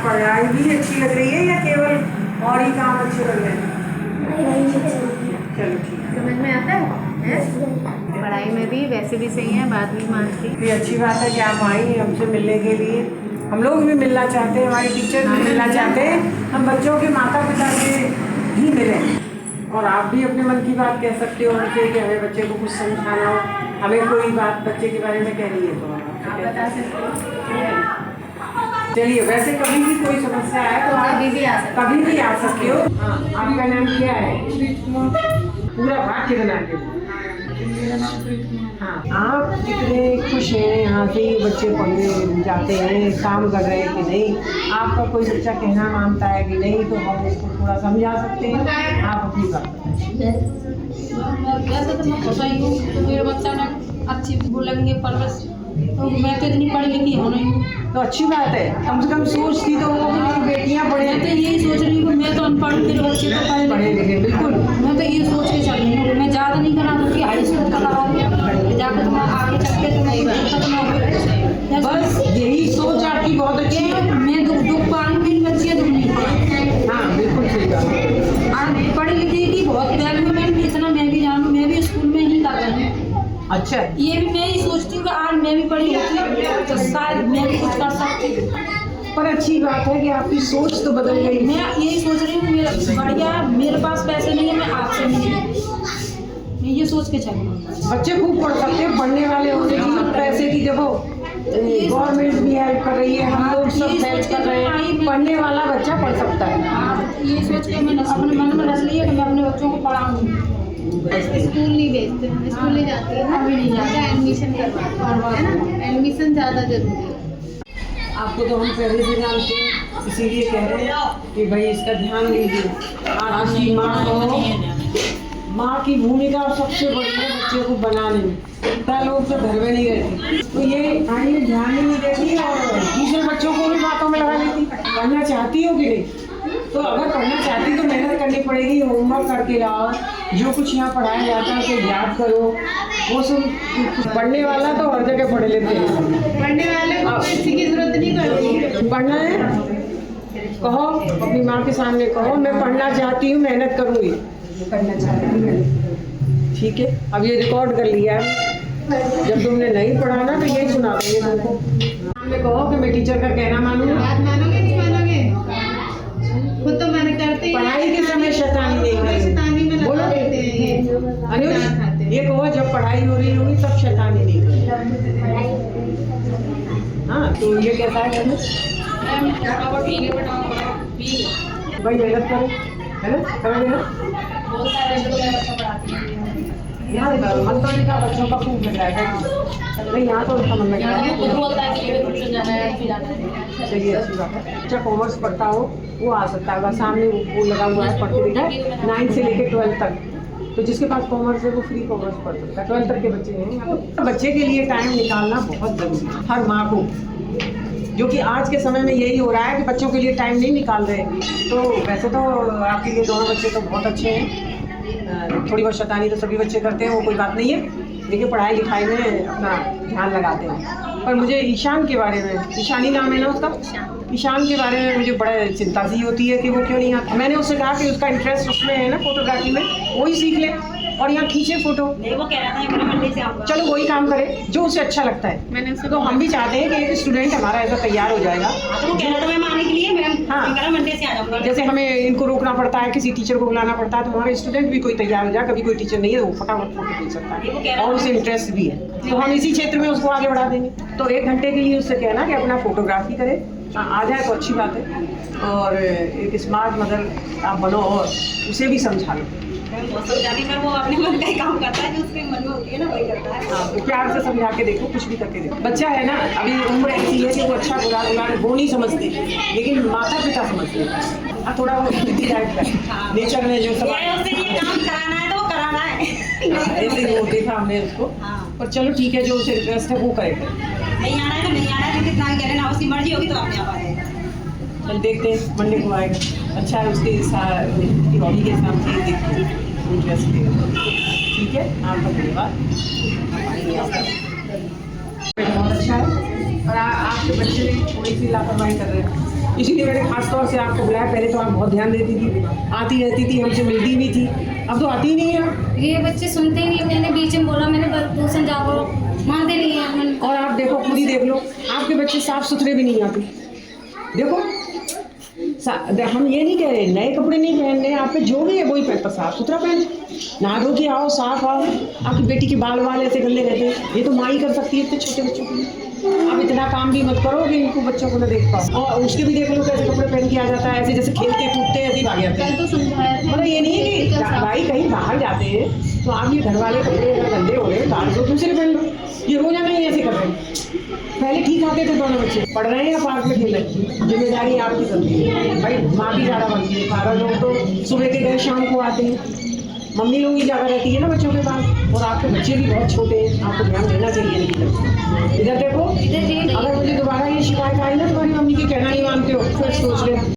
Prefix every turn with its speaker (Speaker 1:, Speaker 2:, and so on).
Speaker 1: पढ़ाई भी अच्छी लग रही है या केवल और ही काम अच्छे लग रहे हैं? चलो ठीक है।
Speaker 2: समझ में आता है? पढ़ाई में भी वैसे भी सही है, बात भी मानती।
Speaker 1: ये अच्छी बात है कि आप आई हमसे मिलने के लिए। हम लोग भी मिलना चाहते हैं, हमारे टीचर भी मिलना चाहते हैं। हम बच्चों के माता पिता से ही मिलें और आप भी अपने मन की बात कह सकते हो उनसे कि हमें बच्चे को कुछ समझाना हो, हमें कोई बात बच्चे के बारे में कहनी है तो
Speaker 2: आप बता सकते हो।
Speaker 1: चलिए, वैसे कभी भी कोई समस्या है तो आप कभी भी आ सकते हो। हाँ, आपका नाम क्या है? पूरा वाक्य बना के। हाँ, आप कितने खुश हैं यहाँ से बच्चे पढ़ने जाते हैं, काम कर रहे हैं कि नहीं, आपका कोई बच्चा कहना मानता है कि नहीं, तो हम उसको थोड़ा समझा सकते हैं। आप अपनी बात बताइए।
Speaker 3: वैसे तो मैं खुश आई हूँ, तो मेरे बच्चा ने अच्छी बोलेंगे परवरिश, तो मैं तो इतनी पढ़ी लिखी हो नहीं हूँ।
Speaker 1: तो अच्छी बात है, कम से कम सोच थी तो वो मेरी बेटियाँ पढ़े।
Speaker 3: मैं तो यही सोच रही हूँ कि मैं तो अनपढ़, मेरे बच्चे तो
Speaker 1: पढ़े लिखे, बिल्कुल।
Speaker 3: मैं तो ये सोच के चल रही हूँ। मैं ज़्यादा नहीं करा दूँगी, हाई स्कूल का कराऊँगी, जाकर तो मैं आगे चल के तो
Speaker 1: बस यही सोच आपकी बहुत अच्छी है।
Speaker 3: मैं दुख पा रही हूँ, मेरी बच्चियाँ दुख नहीं पा रही।
Speaker 1: हाँ, बिल्कुल सही बात।
Speaker 3: आज पढ़ी लिखी की बहुत वैल्यू है, इतना मैं भी जानूँ, मैं भी स्कूल में ही कर रही हूँ।
Speaker 1: अच्छा,
Speaker 3: ये भी मैं ही सोचती हूँ कि आज मैं भी पढ़ी होती तो शायद मैं भी कुछ कर सकती हूँ।
Speaker 1: पर अच्छी बात है कि आपकी सोच तो बदल गई।
Speaker 3: मैं यही सोच रही हूँ मेरा बढ़िया, मेरे पास पैसे नहीं है, मैं आपसे नहीं, मैं ये सोच के चल रही हूँ।
Speaker 1: बच्चे खूब पढ़ सकते हैं, पढ़ने वाले होने की पैसे की देखो गवर्नमेंट भी हेल्प कर रही है, हम लोग सब हेल्प कर रहे हैं, पढ़ने वाला बच्चा पढ़ सकता है।
Speaker 3: ये सोच के मैंने अपने मन में रख लिया कि मैं अपने बच्चों को पढ़ाऊँगी।
Speaker 2: स्कूल नहीं भेजते, स्कूल नहीं जाती है ना,
Speaker 3: अभी नहीं जाती।
Speaker 2: एडमिशन करवा है ना, एडमिशन ज़्यादा जरूरी है।
Speaker 1: आपको तो हम पहले से जानते हैं, इसीलिए कह रहे हैं कि भाई इसका ध्यान दीजिए। आपकी माँ की भूमिका सबसे बड़ी है बच्चे को बनाने में। इतना लोग तो घर में नहीं रहते, तो ये आइए ध्यान ही नहीं देती और दूसरे बच्चों को भी बातों में लगा लेती। पढ़ना चाहती हो कि नहीं? तो अगर पढ़ना चाहती तो मेहनत करनी पड़ेगी, होमवर्क करके लाओ, जो कुछ यहाँ पढ़ाया जाता है उसे याद करो। वो सब पढ़ने वाला तो हर जगह पढ़ लेते हैं,
Speaker 2: पढ़ने वाले को किसी की जरूरत नहीं पड़ती।
Speaker 1: पढ़ना है कहो, अपनी माँ के सामने कहो मैं पढ़ना चाहती हूँ, मेहनत करूँगी। पढ़ना चाहती हूँ, ठीक है। अब ये रिकॉर्ड कर लिया है, जब तुमने नहीं पढ़ा ना तो यही सुना देंगे तुमको। सामने कहो कि मैं टीचर का कहना मानूंगा।
Speaker 2: बात मानोगे नहीं मानोगे? खुद तो मैंने करते ही
Speaker 1: पढ़ाई के समय शैतानी नहीं करेंगे।
Speaker 2: शैतानी में लगा देते हैं ये।
Speaker 1: अनुज, ये कहो जब पढ़ाई हो रही होगी तब शैतानी नहीं करेंगे। हाँ, तो ये कैसा है अनुज? भाई मेहनत करो, है ना, समझ ना। यहाँ मंत्री का बच्चों का खूब मिल रहा है नहीं, यहाँ तो उसका मन में चलिए अच्छी बात है। अच्छा, कॉमर्स पढ़ता हो वो आ सकता है, सामने वो लगा हुआ है, पढ़ते दिखा है 9 से लेकर 12 तक। तो जिसके पास कॉमर्स है वो फ्री कॉमर्स पढ़ सकता है, 12 तक के बच्चे हैं। बच्चे के लिए टाइम निकालना बहुत जरूरी है हर माँ को, जो कि आज के समय में यही हो रहा है कि बच्चों के लिए टाइम नहीं निकाल रहे। तो वैसे तो आपके लिए दोनों बच्चे तो बहुत अच्छे हैं, थोड़ी बहुत शैतानी तो सभी बच्चे करते हैं, वो कोई बात नहीं है, लेकिन पढ़ाई लिखाई में अपना ध्यान लगाते हैं। पर मुझे ईशान के बारे में, ईशानी नाम है ना उसका, ईशान के बारे में मुझे बड़ा चिंता सी होती है कि वो क्यों नहीं आता। मैंने उससे कहा कि उसका इंटरेस्ट उसमें है ना फोटोग्राफी में, वही सीख ले और यहाँ खींचे फोटो।
Speaker 3: नहीं, वो कह रहा था मंडे से आऊँगा।
Speaker 1: चलो वही काम करे जो उसे अच्छा लगता है।
Speaker 2: मैंने उससे
Speaker 1: तो हम भी चाहते हैं कि एक स्टूडेंट हमारा ऐसा तैयार हो जाएगा।
Speaker 3: तो वो कह रहा था मैं आने के लिए, मैं
Speaker 1: हाँ,
Speaker 3: मंडे से आ जाऊँगा।
Speaker 1: जैसे हमें इनको रोकना पड़ता है, किसी टीचर को बुलाना पड़ता है, तो हमारा स्टूडेंट भी कोई तैयार हो जाए। कभी कोई टीचर नहीं है वो फटाफट फोटो खींच सकता है और उसे इंटरेस्ट भी है, तो हम इसी क्षेत्र में उसको आगे बढ़ा देंगे। तो 1 घंटे के लिए उससे कहना कि अपना फोटोग्राफी करे, आ जाए तो अच्छी बात है। और एक स्मार्ट मदर आप बनो और उसे भी समझा लो।
Speaker 3: पर वो अपने मन का ही काम करता है, जो उसके मन में होती है ना वही करता है।
Speaker 1: हाँ, तो प्यार से समझा के देखो, कुछ भी करके देखो। बच्चा है ना, अभी उम्र ऐसी है कि वो अच्छा बुरा वो नहीं समझते, लेकिन माता पिता समझते हैं। अब थोड़ा वो नेचर में जो सब
Speaker 3: उससे ये काम कराना है तो वो कराना है।
Speaker 1: ऐसे वो देखा हमने उसको। पर चलो ठीक है, जो उसे इंटरेस्ट है वो करेगा।
Speaker 3: नहीं आना है तो नहीं आना है, कितना कह रहे ना, उसकी मर्जी होगी तो अपने आप आ जाएगा।
Speaker 1: चल देखते हैं मंडे को आएगा। अच्छा है, उसकी हॉबी के हिसाब से देखते हैं इंटरेस्ट देगा। ठीक है, आपका धन्यवाद। बहुत अच्छा है, और आपके बच्चे थोड़ी सी लापरवाही कर रहे हैं, इसीलिए मैंने खास तौर से आपको बुलाया। पहले तो आप बहुत ध्यान देती थी, आती रहती थी, हमसे मिलती भी थी, अब तो आती ही नहीं है आप।
Speaker 3: ये बच्चे सुनते ही नहीं, मैंने बीच में बोला, मैंने ट्यूशन जाओ, मानते नहीं है।
Speaker 1: और आप देखो, खुद ही देख लो, आपके बच्चे साफ सुथरे भी नहीं आते। देखो हम ये नहीं कह रहे नए कपड़े नहीं पहन रहे, आप पे जो भी है वही पहनता, साफ सुथरा पहन, नहा धो के आओ, साफ आओ। आपकी बेटी के बाल ऐसे गंदे रहते हैं, ये तो माँ ही कर सकती है इतने छोटे बच्चों के लिए। आप इतना काम भी मत करो कि इनको बच्चों को ना देख पाओ। और उसके भी देख लो कैसे कपड़े पहन के आ जाता है, ऐसे जैसे खेलते कूदते ऐसे ही भाग जाते हैं।
Speaker 2: कल तो समझाया था।
Speaker 1: मतलब ये नहीं है कि भाई कहीं बाहर जाते हैं तो आप ये घर वाले कपड़े अगर गंदे हो रहे हैं बाहर को दूसरे पहन लो, ये रोजाना नहीं ऐसे कर रहे हैं। पहले ठीक आते थे दोनों बच्चे, पढ़ रहे हैं या पार्क में खेल रहे हैं, जिम्मेदारी आपकी बनती है भाई। माँ भी ज़्यादा बनती है, सारा लोग तो सुबह के गए शाम को आते हैं, मम्मी लोग ही ज़्यादा रहती है ना बच्चों के पास। और आपके बच्चे भी बहुत छोटे हैं, आपको ध्यान देना चाहिए इनकी तरफ। इधर देखो, अगर मुझे दोबारा ये शिकायत आई ना तुम्हारी मम्मी की कहना नहीं मानते हो, फिर सोच ले।